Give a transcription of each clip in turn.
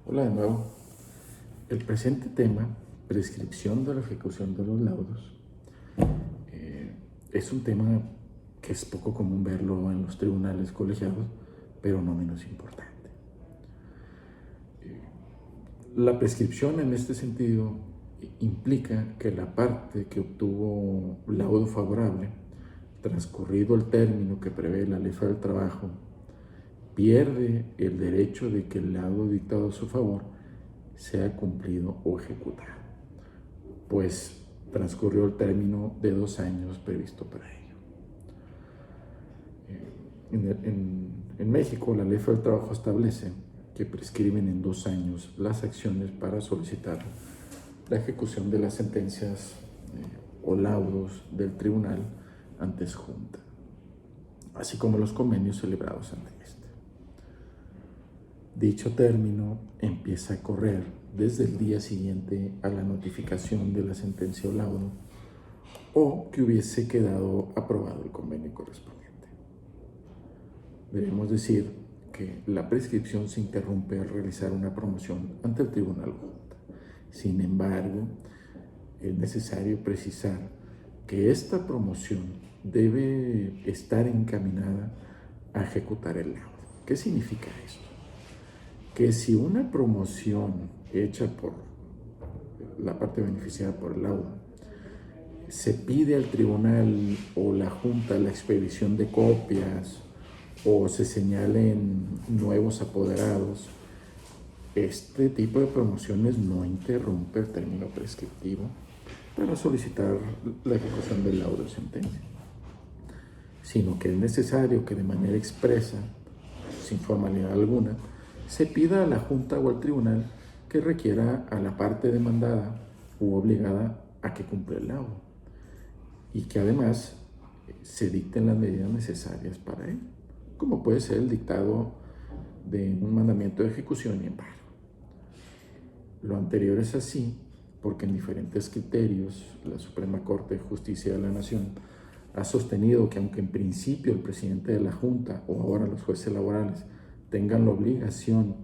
Hola de nuevo. El presente tema, prescripción de la ejecución de los laudos, es un tema que es poco común verlo en los tribunales colegiados, pero no menos importante. La prescripción en este sentido implica que la parte que obtuvo laudo favorable, transcurrido el término que prevé la Ley Federal del Trabajo, pierde el derecho de que el laudo dictado a su favor sea cumplido o ejecutado, pues transcurrió el término de 2 años previsto para ello. En México, la Ley Federal del Trabajo establece que prescriben en 2 años las acciones para solicitar la ejecución de las sentencias o laudos del tribunal antes junta, así como los convenios celebrados ante este. Dicho término empieza a correr desde el día siguiente a la notificación de la sentencia o laudo o que hubiese quedado aprobado el convenio correspondiente. Debemos decir que la prescripción se interrumpe al realizar una promoción ante el tribunal o junta. Sin embargo, es necesario precisar que esta promoción debe estar encaminada a ejecutar el laudo. ¿Qué significa esto? Que si una promoción hecha por la parte beneficiada por el laudo se pide al tribunal o la junta la expedición de copias o se señalen nuevos apoderados, este tipo de promociones no interrumpe el término prescriptivo para solicitar la ejecución del laudo de sentencia, sino que es necesario que de manera expresa, sin formalidad alguna, se pida a la junta o al tribunal que requiera a la parte demandada u obligada a que cumpla el laudo y que además se dicten las medidas necesarias para ello, como puede ser el dictado de un mandamiento de ejecución y embargo. Lo anterior es así porque en diferentes criterios la Suprema Corte de Justicia de la Nación ha sostenido que aunque en principio el presidente de la Junta o ahora los jueces laborales tengan la obligación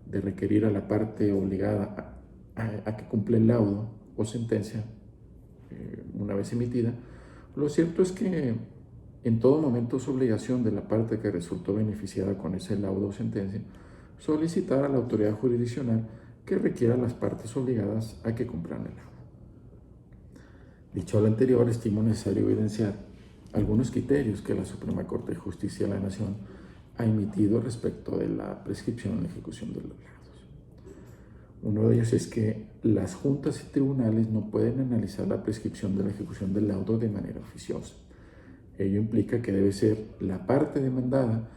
de requerir a la parte obligada a que cumpla el laudo o sentencia una vez emitida, lo cierto es que en todo momento es obligación de la parte que resultó beneficiada con ese laudo o sentencia solicitar a la autoridad jurisdiccional que requiera a las partes obligadas a que cumplan el laudo. Dicho lo anterior, estimo necesario evidenciar algunos criterios que la Suprema Corte de Justicia de la Nación ha emitido respecto de la prescripción y ejecución de los laudos. Uno de ellos es que las juntas y tribunales no pueden analizar la prescripción de la ejecución del laudo de manera oficiosa. Ello implica que debe ser la parte demandada,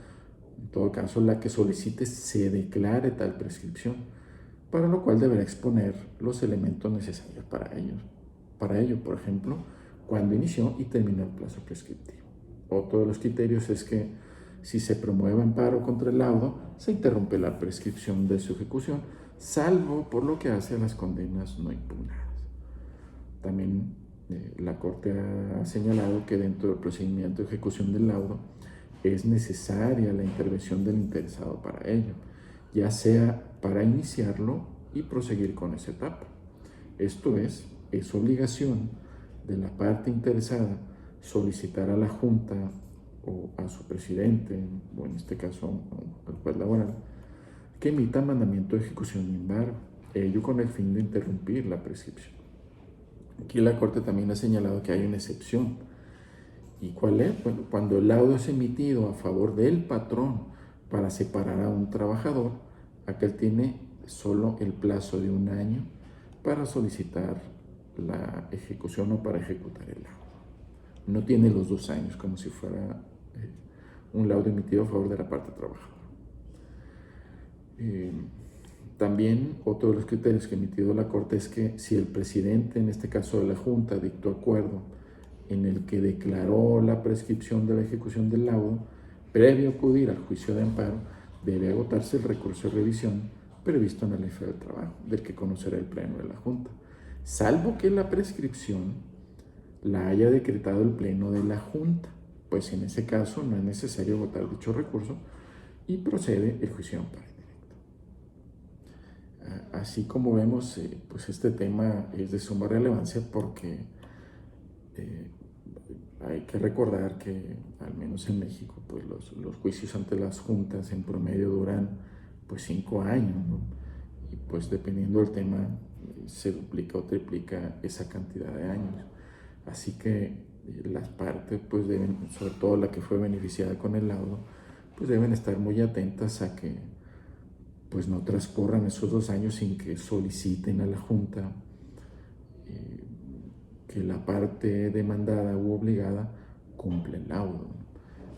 en todo caso la que solicite, se declare tal prescripción, para lo cual deberá exponer los elementos necesarios para ello. Por ejemplo, cuándo inició y terminó el plazo prescriptivo. Otro de los criterios es que si se promueve amparo contra el laudo, se interrumpe la prescripción de su ejecución, salvo por lo que hace a las condenas no impugnadas. También la Corte ha señalado que dentro del procedimiento de ejecución del laudo es necesaria la intervención del interesado para ello, ya sea para iniciarlo y proseguir con esa etapa. Esto es obligación de la parte interesada solicitar a la Junta o a su presidente, o en este caso al juez laboral, que emita mandamiento de ejecución y embargo, ello con el fin de interrumpir la prescripción. Aquí la Corte también ha señalado que hay una excepción. ¿Y cuál es? Bueno, cuando el laudo es emitido a favor del patrón para separar a un trabajador, aquel tiene solo el plazo de 1 año para solicitar la ejecución o para ejecutar el laudo. No tiene los 2 años como si fuera un laudo emitido a favor de la parte trabajadora. También otro de los criterios que ha emitido la Corte es que si el presidente, en este caso de la Junta, dictó acuerdo en el que declaró la prescripción de la ejecución del laudo, previo a acudir al juicio de amparo, debe agotarse el recurso de revisión previsto en la Ley Federal del Trabajo, del que conocerá el Pleno de la Junta, salvo que la prescripción la haya decretado el Pleno de la Junta, pues en ese caso no es necesario agotar dicho recurso y procede el juicio de amparo. así como vemos, pues este tema es de suma relevancia porque hay que recordar que, al menos en México, pues los juicios ante las juntas en promedio duran pues 5 años, ¿no? Y pues dependiendo del tema se duplica o triplica esa cantidad de años. Así que las partes pues deben, sobre todo la que fue beneficiada con el laudo, pues deben estar muy atentas a que pues no transcurran esos 2 años sin que soliciten a la Junta que la parte demandada u obligada cumple el laudo.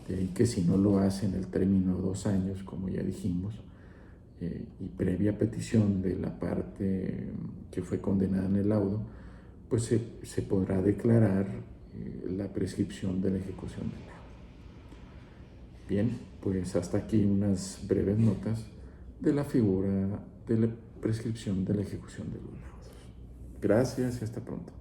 De ahí que si no lo hace en el término de 2 años, como ya dijimos, y previa petición de la parte que fue condenada en el laudo, pues se podrá declarar la prescripción de la ejecución del laudo. Bien, pues hasta aquí unas breves notas de la figura de la prescripción de la ejecución de los laudos. Gracias y hasta pronto.